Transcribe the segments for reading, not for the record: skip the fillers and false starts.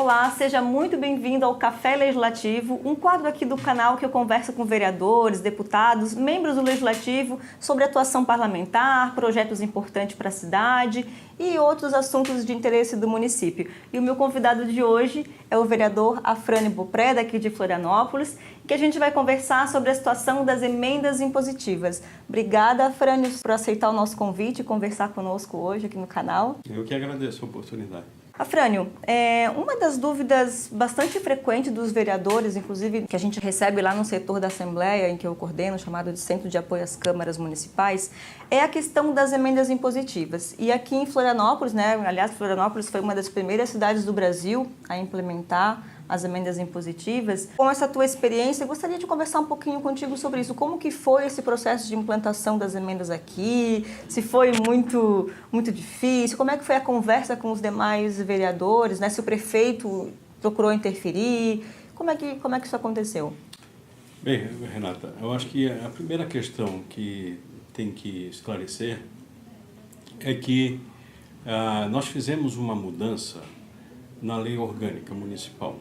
Olá, seja muito bem-vindo ao Café Legislativo, um quadro aqui do canal que eu converso com vereadores, deputados, membros do Legislativo sobre atuação parlamentar, projetos importantes para a cidade e outros assuntos de interesse do município. E o meu convidado de hoje é o vereador Afrânio Bopré, daqui de Florianópolis, que a gente vai conversar sobre a situação das emendas impositivas. Obrigada, Afrânio, por aceitar o nosso convite e conversar conosco hoje aqui no canal. Eu que agradeço a oportunidade. Afrânio, uma das dúvidas bastante frequentes dos vereadores, inclusive que a gente recebe lá no setor da Assembleia, em que eu coordeno, chamado de Centro de Apoio às Câmaras Municipais, é a questão das emendas impositivas. E aqui em Florianópolis, aliás, Florianópolis foi uma das primeiras cidades do Brasil a implementar as emendas impositivas. Com essa tua experiência, eu gostaria de conversar um pouquinho contigo sobre isso. Como que foi esse processo de implantação das emendas aqui? Se foi muito difícil? Como é que foi a conversa com os demais vereadores? Se o prefeito procurou interferir? Como é que isso aconteceu? Bem, Renata, eu acho que a primeira questão que tem que esclarecer é que nós fizemos uma mudança na lei orgânica municipal.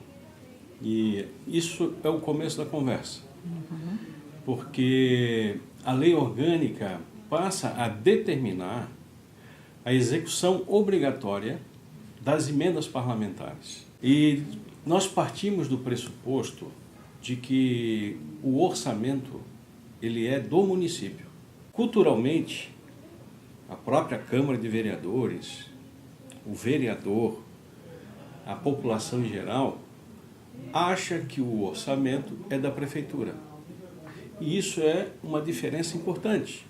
E isso é o começo da conversa, porque a lei orgânica passa a determinar a execução obrigatória das emendas parlamentares. E nós partimos do pressuposto de que o orçamento ele é do município. Culturalmente, a própria Câmara de Vereadores, o vereador, a população em geral, acha que o orçamento é da prefeitura. E isso é uma diferença importante.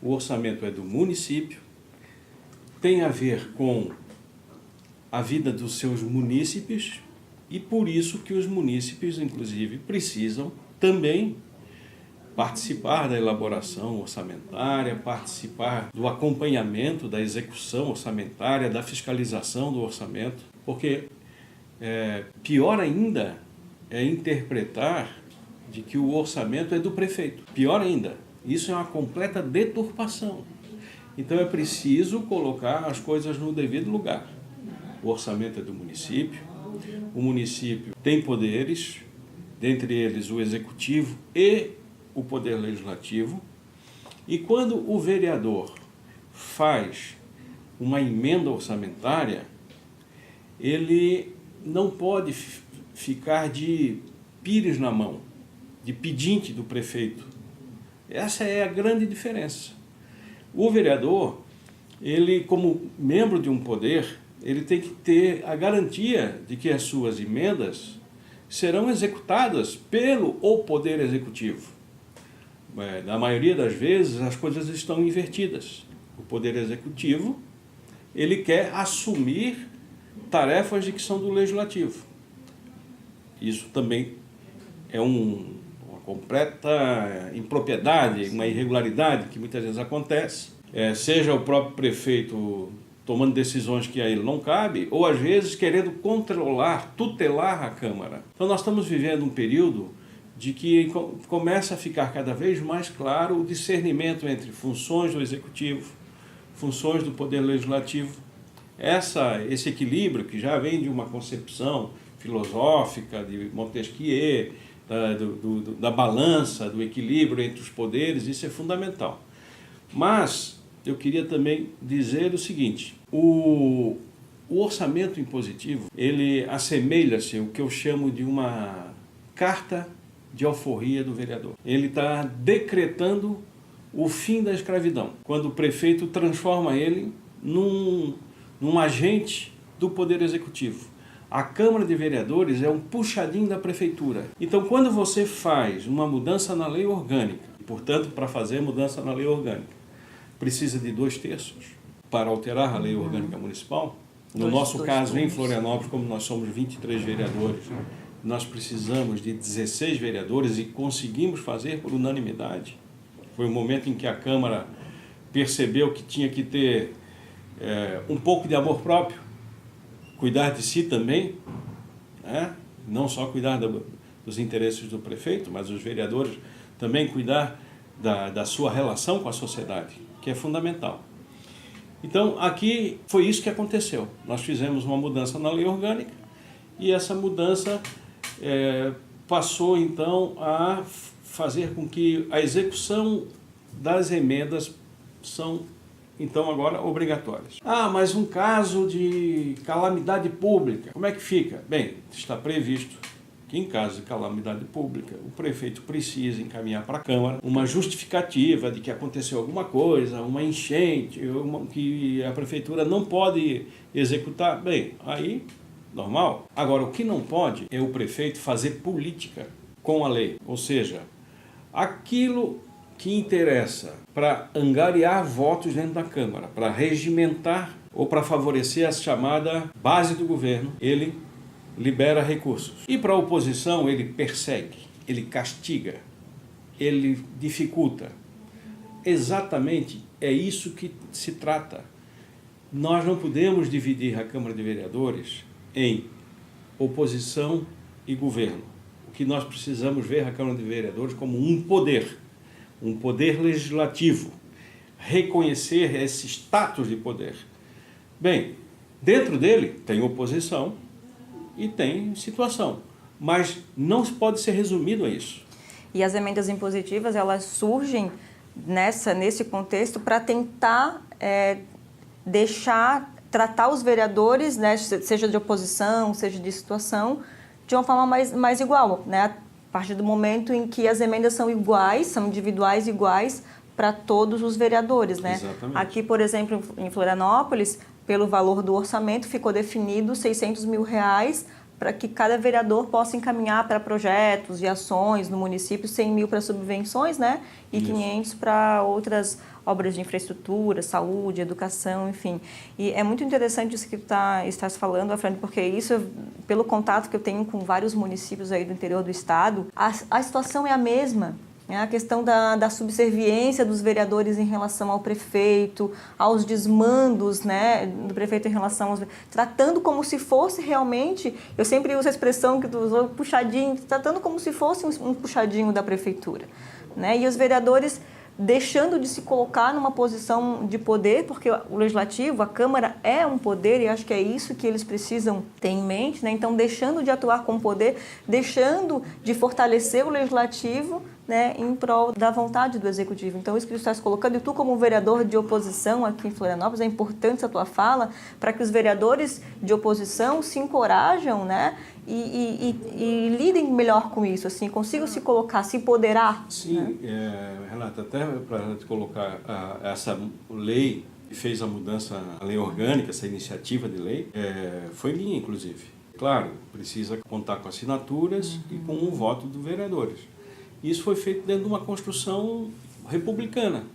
O orçamento é do município, tem a ver com a vida dos seus munícipes e por isso que os munícipes, inclusive, precisam também participar da elaboração orçamentária, participar do acompanhamento da execução orçamentária, da fiscalização do orçamento, porque pior ainda é interpretar de que o orçamento é do prefeito. Pior ainda, isso é uma completa deturpação. Então é preciso colocar as coisas no devido lugar. O orçamento é do município, o município tem poderes, dentre eles o executivo e o poder legislativo, e quando o vereador faz uma emenda orçamentária, ele não pode ficar de pires na mão, de pedinte do prefeito. Essa é a grande diferença. O vereador, ele como membro de um poder, ele tem que ter a garantia de que as suas emendas serão executadas pelo ou poder executivo. Na maioria das vezes as coisas estão invertidas. O poder executivo, ele quer assumir tarefas de que são do legislativo. Isso também é uma completa impropriedade, uma irregularidade que muitas vezes acontece, seja o próprio prefeito tomando decisões que a ele não cabe, ou às vezes querendo controlar, tutelar a Câmara. Então nós estamos vivendo um período de que começa a ficar cada vez mais claro o discernimento entre funções do executivo, funções do poder legislativo. Esse equilíbrio que já vem de uma concepção filosófica de Montesquieu, da balança, do equilíbrio entre os poderes, isso é fundamental. Mas eu queria também dizer o seguinte, o orçamento impositivo, ele assemelha-se ao que eu chamo de uma carta de alforria do vereador. Ele está decretando o fim da escravidão, quando o prefeito transforma ele num agente do Poder Executivo. A Câmara de Vereadores é um puxadinho da Prefeitura. Então, quando você faz uma mudança na lei orgânica, portanto, para fazer mudança na lei orgânica, precisa de 2/3 para alterar a lei orgânica municipal. No nosso caso, em Florianópolis, como nós somos 23 vereadores, nós precisamos de 16 vereadores e conseguimos fazer por unanimidade. Foi um momento em que a Câmara percebeu que tinha que ter um pouco de amor próprio, cuidar de si também, não só cuidar dos interesses do prefeito, mas os vereadores também cuidar da sua relação com a sociedade, que é fundamental. Então, aqui foi isso que aconteceu. Nós fizemos uma mudança na lei orgânica E essa mudança passou, então, a fazer com que a execução das emendas são, então, agora obrigatórias. Ah, mas um caso de calamidade pública, como é que fica? Bem, está previsto que em caso de calamidade pública, o prefeito precisa encaminhar para a Câmara uma justificativa de que aconteceu alguma coisa, uma enchente, que a prefeitura não pode executar. Bem, aí, normal. Agora, o que não pode é o prefeito fazer política com a lei, ou seja, aquilo que interessa para angariar votos dentro da Câmara, para regimentar ou para favorecer a chamada base do governo, ele libera recursos. E para a oposição, ele persegue, ele castiga, ele dificulta. Exatamente é isso que se trata. Nós não podemos dividir a Câmara de Vereadores em oposição e governo. O que nós precisamos ver a Câmara de Vereadores como um poder legislativo, reconhecer esse status de poder. Bem, dentro dele tem oposição e tem situação, mas não pode ser resumido a isso. E as emendas impositivas, elas surgem nesse contexto para tentar tratar os vereadores, né, seja de oposição, seja de situação, de uma forma mais igual, né? A partir do momento em que as emendas são iguais, são individuais iguais para todos os vereadores, né? Exatamente. Aqui, por exemplo, em Florianópolis, pelo valor do orçamento, ficou definido R$600 mil para que cada vereador possa encaminhar para projetos e ações no município, 100 mil para subvenções, né? E Isso. 500 para outras obras de infraestrutura, saúde, educação, enfim. E é muito interessante isso que estás falando, Afrânio, porque isso, pelo contato que eu tenho com vários municípios aí do interior do estado, a situação é a mesma. A questão da subserviência dos vereadores em relação ao prefeito, aos desmandos, né, do prefeito em relação aos... Tratando como se fosse realmente, eu sempre uso a expressão que tu usou, puxadinho, tratando como se fosse um puxadinho da prefeitura, né? E os vereadores deixando de se colocar numa posição de poder, porque o legislativo, a Câmara é um poder e acho que é isso que eles precisam ter em mente, né? Então, deixando de atuar com poder, deixando de fortalecer o legislativo, né, em prol da vontade do executivo. Então, isso que tu estás colocando, e tu como vereador de oposição aqui em Florianópolis, é importante essa tua fala, para que os vereadores de oposição se encorajam, né, e lidem melhor com isso, assim, consigam se colocar, se empoderar. Sim, né? Renata, até para te colocar essa lei que fez a mudança, a lei orgânica, essa iniciativa de lei, foi minha, inclusive. Claro, precisa contar com assinaturas e com o voto dos vereadores. Isso foi feito dentro de uma construção republicana.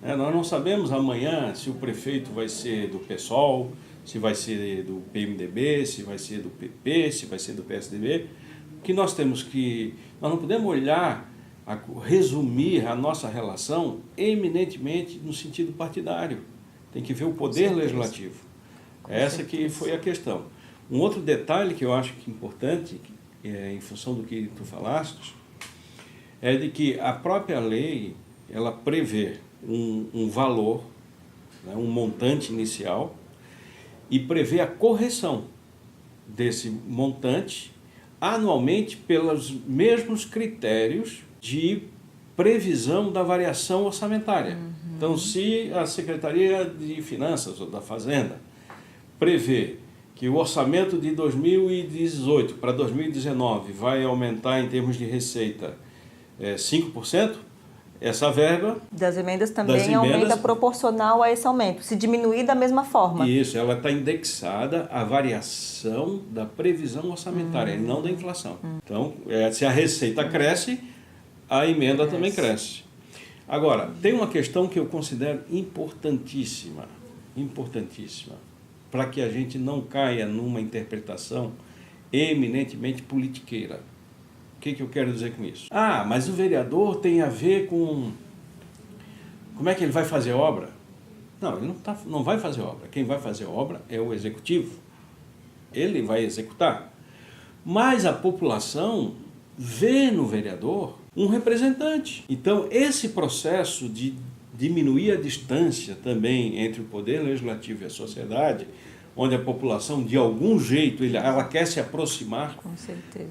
Nós não sabemos amanhã se o prefeito vai ser do PSOL, se vai ser do PMDB, se vai ser do PP, se vai ser do PSDB. Que nós não podemos olhar, resumir a nossa relação eminentemente no sentido partidário. Tem que ver o poder legislativo. Essa que foi a questão. Um outro detalhe que eu acho que é importante, em função do que tu falaste, é de que a própria lei, ela prevê um valor, né, um montante inicial, e prevê a correção desse montante anualmente pelos mesmos critérios de previsão da variação orçamentária. Então, se a Secretaria de Finanças ou da Fazenda prevê que o orçamento de 2018 para 2019 vai aumentar em termos de receita 5%, essa verba das emendas também aumenta proporcional a esse aumento, se diminuir da mesma forma. Isso, ela está indexada à variação da previsão orçamentária, e não da inflação. Então, se a receita cresce, a emenda também cresce. Agora, tem uma questão que eu considero importantíssima, para que a gente não caia numa interpretação eminentemente politiqueira. O que eu quero dizer com isso? Ah, mas o vereador tem a ver com... Como é que ele vai fazer obra? Não, ele não vai fazer obra. Quem vai fazer obra é o executivo. Ele vai executar. Mas a população vê no vereador um representante. Então, esse processo de diminuir a distância também entre o poder legislativo e a sociedade, onde a população, de algum jeito, ela quer se aproximar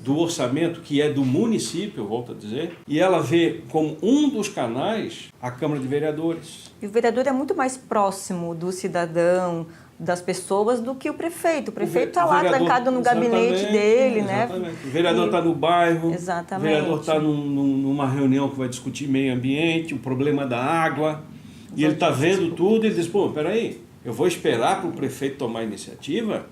do orçamento que é do município, volto a dizer, e ela vê como um dos canais a Câmara de Vereadores. E o vereador é muito mais próximo do cidadão, das pessoas, do que o prefeito. O prefeito está lá trancado no gabinete dele, exatamente. né? O vereador está no bairro, exatamente. O vereador está numa reunião que vai discutir meio ambiente, o problema da água, e ele está vendo tudo e ele diz, pô, peraí, eu vou esperar para o prefeito tomar a iniciativa?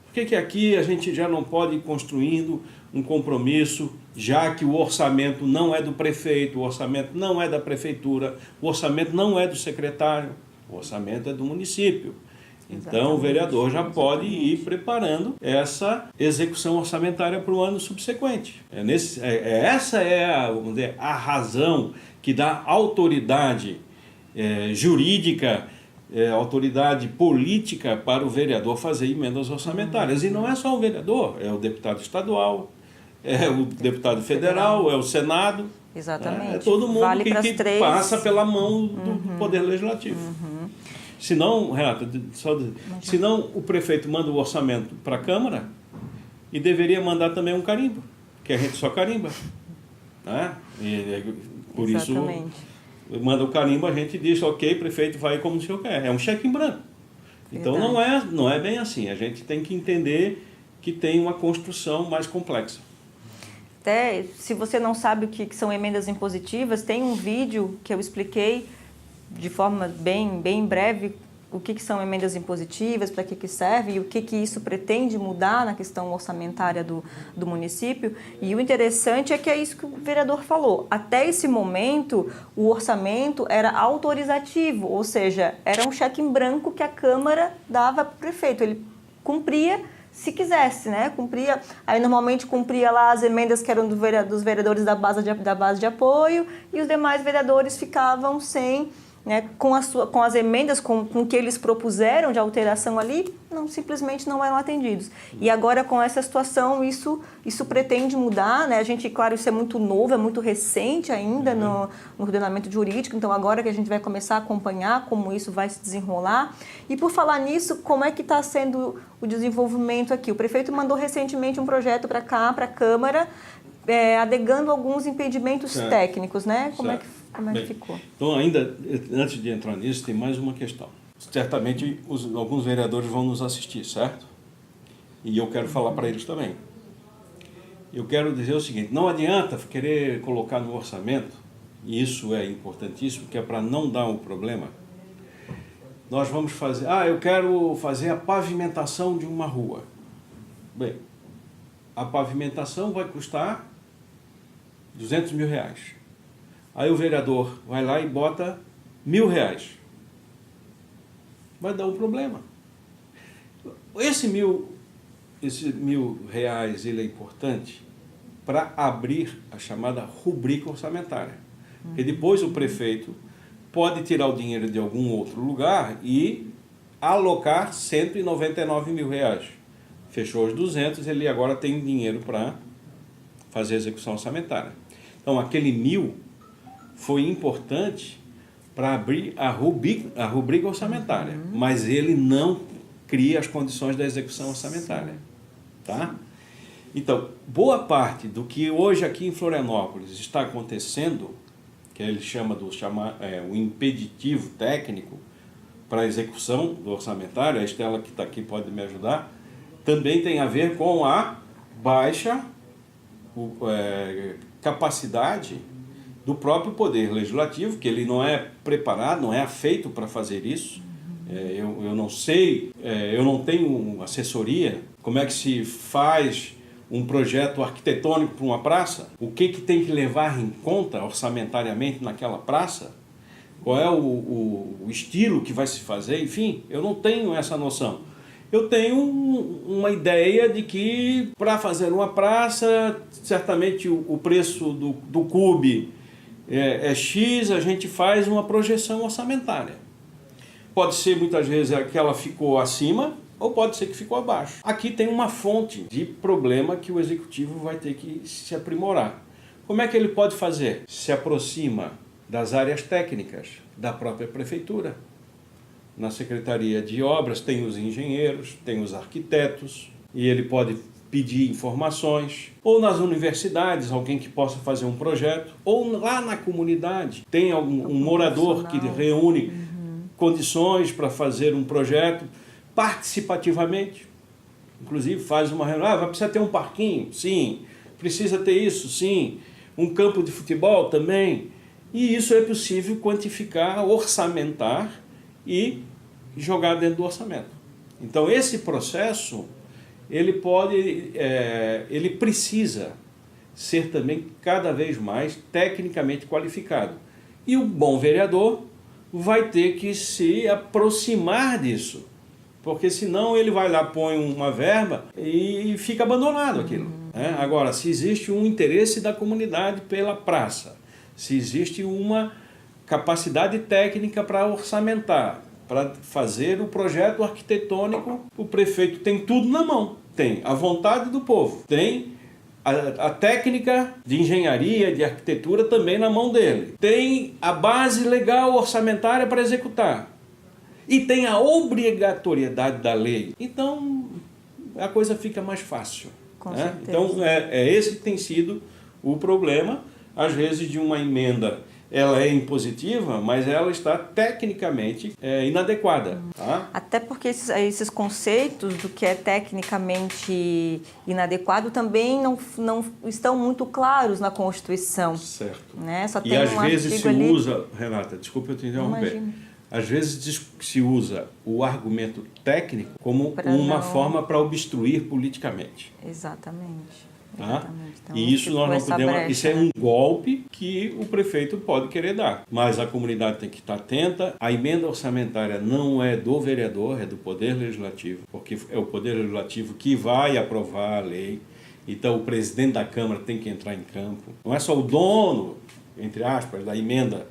Por que aqui a gente já não pode ir construindo um compromisso, já que o orçamento não é do prefeito, o orçamento não é da prefeitura, o orçamento não é do secretário, o orçamento é do município. Então, o vereador já pode ir preparando essa execução orçamentária para o ano subsequente. Essa é a razão que dá autoridade jurídica, autoridade política para o vereador fazer emendas orçamentárias. E não é só o vereador, é o deputado estadual, é o deputado federal, é o Senado. Exatamente. É todo mundo vale que passa pela mão do Poder Legislativo. Senão, Renata, senão o prefeito manda o orçamento para a Câmara e deveria mandar também um carimbo, que a gente só carimba. Né? Por exatamente. Isso, manda o carimbo, a gente diz, ok, prefeito, vai como o senhor quer. É um cheque em branco. Então não é bem assim. A gente tem que entender que tem uma construção mais complexa. Até, se você não sabe o que são emendas impositivas, tem um vídeo que eu expliquei de forma bem breve o que são emendas impositivas, para que serve e o que isso pretende mudar na questão orçamentária do município. E o interessante é que é isso que o vereador falou. Até esse momento, o orçamento era autorizativo, ou seja, era um cheque em branco que a Câmara dava para o prefeito. Ele cumpria se quisesse, né? Cumpria, aí normalmente cumpria lá as emendas que eram dos vereadores da base de apoio e os demais vereadores ficavam sem, né, com as emendas com o que eles propuseram de alteração ali, simplesmente não eram atendidos. E agora, com essa situação, isso pretende mudar, né? A gente, claro, isso é muito novo, é muito recente ainda no ordenamento jurídico, então agora que a gente vai começar a acompanhar como isso vai se desenrolar. E por falar nisso, como é que está sendo o desenvolvimento aqui? O prefeito mandou recentemente um projeto para cá, para a Câmara, adegando alguns impedimentos técnicos, né? Como é que ficou? Então, ainda antes de entrar nisso, tem mais uma questão. Certamente alguns vereadores vão nos assistir, certo? E eu quero falar para eles também. Eu quero dizer o seguinte, não adianta querer colocar no orçamento, e isso é importantíssimo, que é para não dar um problema. Nós vamos fazer, eu quero fazer a pavimentação de uma rua. Bem, a pavimentação vai custar R$200 mil. Aí o vereador vai lá e bota R$1.000. Vai dar um problema. Esse R$1.000 ele é importante para abrir a chamada rubrica orçamentária. Porque depois o prefeito pode tirar o dinheiro de algum outro lugar e alocar R$199 mil. Fechou os 200, ele agora tem dinheiro para fazer a execução orçamentária. Então, aquele 1.000 foi importante para abrir a rubrica orçamentária, mas ele não cria as condições da execução orçamentária. Tá? Então, boa parte do que hoje aqui em Florianópolis está acontecendo, que ele chama o impeditivo técnico para a execução do orçamentário, a Estela que está aqui pode me ajudar, também tem a ver com a baixa capacidade do próprio Poder Legislativo, que ele não é preparado, não é afeito para fazer isso. Eu não sei, eu não tenho assessoria, como é que se faz um projeto arquitetônico para uma praça, o que tem que levar em conta orçamentariamente naquela praça, qual é o estilo que vai se fazer, enfim, eu não tenho essa noção. Eu tenho uma ideia de que para fazer uma praça, certamente o preço do cube é X, a gente faz uma projeção orçamentária. Pode ser muitas vezes que ela ficou acima, ou pode ser que ficou abaixo. Aqui tem uma fonte de problema que o executivo vai ter que se aprimorar. Como é que ele pode fazer? Se aproxima das áreas técnicas da própria prefeitura. Na Secretaria de Obras tem os engenheiros, tem os arquitetos, e ele pode pedir informações, ou nas universidades, alguém que possa fazer um projeto, ou lá na comunidade, tem um morador que reúne condições para fazer um projeto participativamente, inclusive faz uma reunião, vai precisar ter um parquinho? Sim. Precisa ter isso? Sim. Um campo de futebol também? E isso é possível quantificar, orçamentar e jogar dentro do orçamento. Então esse processo ele precisa ser também cada vez mais tecnicamente qualificado. E o bom vereador vai ter que se aproximar disso, porque senão ele vai lá, põe uma verba e fica abandonado aquilo. Né? Agora, se existe um interesse da comunidade pela praça, se existe uma capacidade técnica para orçamentar, para fazer o projeto arquitetônico, o prefeito tem tudo na mão. Tem a vontade do povo, tem a técnica de engenharia, de arquitetura também na mão dele. Tem a base legal orçamentária para executar. E tem a obrigatoriedade da lei. Então, a coisa fica mais fácil. Né? Então, esse que tem sido o problema, às vezes, de uma emenda. Ela é impositiva, mas ela está tecnicamente inadequada. Tá? Até porque esses conceitos do que é tecnicamente inadequado também não estão muito claros na Constituição. Certo. Né? Só tem e às um vezes se ali... usa, Renata, desculpa eu te interromper, Imagina. Às vezes se usa o argumento técnico como uma forma para obstruir politicamente. Exatamente. Tá? Então, e isso nós não podemos. Brecha, isso é um golpe que o prefeito pode querer dar. Mas a comunidade tem que estar atenta. A emenda orçamentária não é do vereador, é do Poder Legislativo, porque é o Poder Legislativo que vai aprovar a lei. Então o presidente da Câmara tem que entrar em campo. Não é só o dono, entre aspas, da emenda.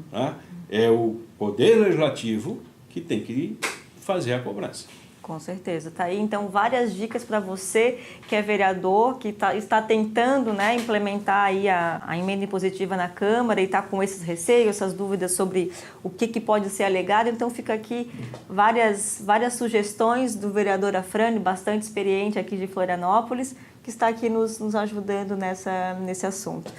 Tá? É o Poder Legislativo que tem que fazer a cobrança. Com certeza. Tá aí, então, várias dicas para você que é vereador, que está tentando, né, implementar aí a emenda impositiva na Câmara e está com esses receios, essas dúvidas sobre o que pode ser alegado. Então, fica aqui várias sugestões do vereador Afrânio, bastante experiente aqui de Florianópolis, que está aqui nos ajudando nesse assunto.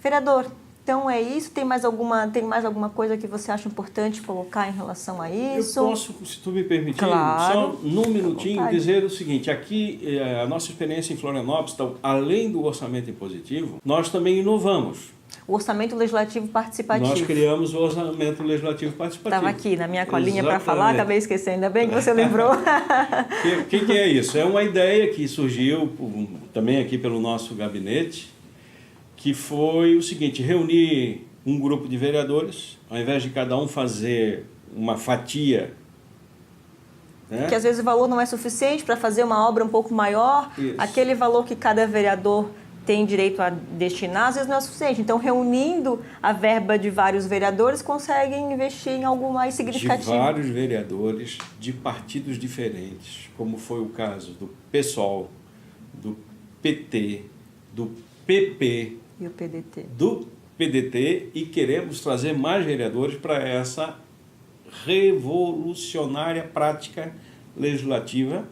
Vereador, então é isso? Tem mais alguma coisa que você acha importante colocar em relação a isso? Eu posso, se tu me permitir, claro, só num minutinho dizer o seguinte, aqui a nossa experiência em Florianópolis, então, além do orçamento impositivo, nós também inovamos. O orçamento legislativo participativo. Nós criamos o orçamento legislativo participativo. Estava aqui na minha colinha para falar, acabei esquecendo, ainda bem que você lembrou. O que é isso? É uma ideia que surgiu também aqui pelo nosso gabinete, que foi o seguinte, reunir um grupo de vereadores, ao invés de cada um fazer uma fatia, né? Que às vezes o valor não é suficiente para fazer uma obra um pouco maior, isso. Aquele valor que cada vereador tem direito a destinar, às vezes não é suficiente. Então, reunindo a verba de vários vereadores, conseguem investir em algo mais significativo. De vários vereadores de partidos diferentes, como foi o caso do PSOL, do PT, do PP, e o PDT. Do PDT, e queremos trazer mais vereadores para essa revolucionária prática legislativa,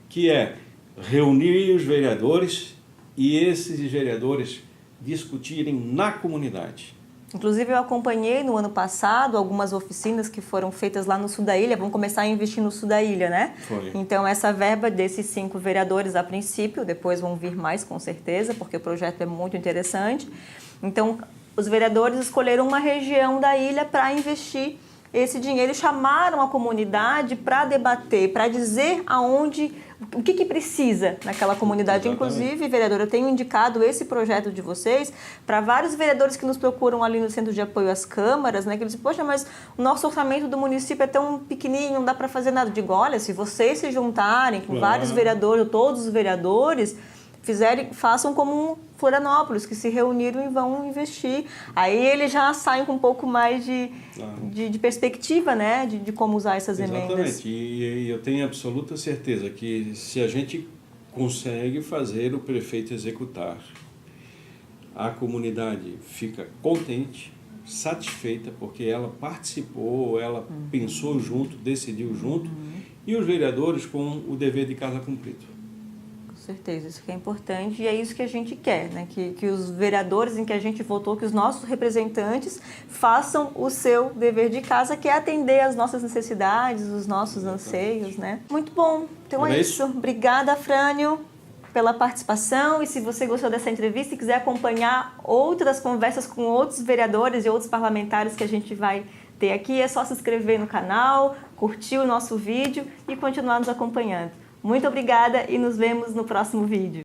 que é reunir os vereadores e esses vereadores discutirem na comunidade. Inclusive, eu acompanhei no ano passado algumas oficinas que foram feitas lá no sul da ilha. Vamos começar a investir no sul da ilha, né? Foi. Então, essa verba desses 5 vereadores, a princípio, depois vão vir mais, com certeza, porque o projeto é muito interessante. Então, os vereadores escolheram uma região da ilha para investir esse dinheiro e chamaram a comunidade para debater, para dizer o que precisa naquela comunidade. Exatamente. Inclusive, vereador, eu tenho indicado esse projeto de vocês para vários vereadores que nos procuram ali no Centro de Apoio às Câmaras, né? Que eles dizem, poxa, mas o nosso orçamento do município é tão pequenininho, não dá para fazer nada. Eu digo, olha, se vocês se juntarem com vários vereadores, todos os vereadores, façam como Florianópolis, que se reuniram e vão investir. Aí eles já saem com um pouco mais de perspectiva, né? De como usar essas emendas. Exatamente. E eu tenho absoluta certeza que se a gente consegue fazer o prefeito executar, a comunidade fica contente, satisfeita, porque ela participou, ela pensou junto, decidiu junto, e os vereadores com o dever de casa cumprido. Com certeza, isso que é importante e é isso que a gente quer, né? Que os vereadores em que a gente votou, que os nossos representantes façam o seu dever de casa, que é atender às nossas necessidades, os nossos anseios, né? Muito bom, então é isso. Obrigada, Frânio, pela participação, e se você gostou dessa entrevista e quiser acompanhar outras conversas com outros vereadores e outros parlamentares que a gente vai ter aqui, é só se inscrever no canal, curtir o nosso vídeo e continuar nos acompanhando. Muito obrigada e nos vemos no próximo vídeo.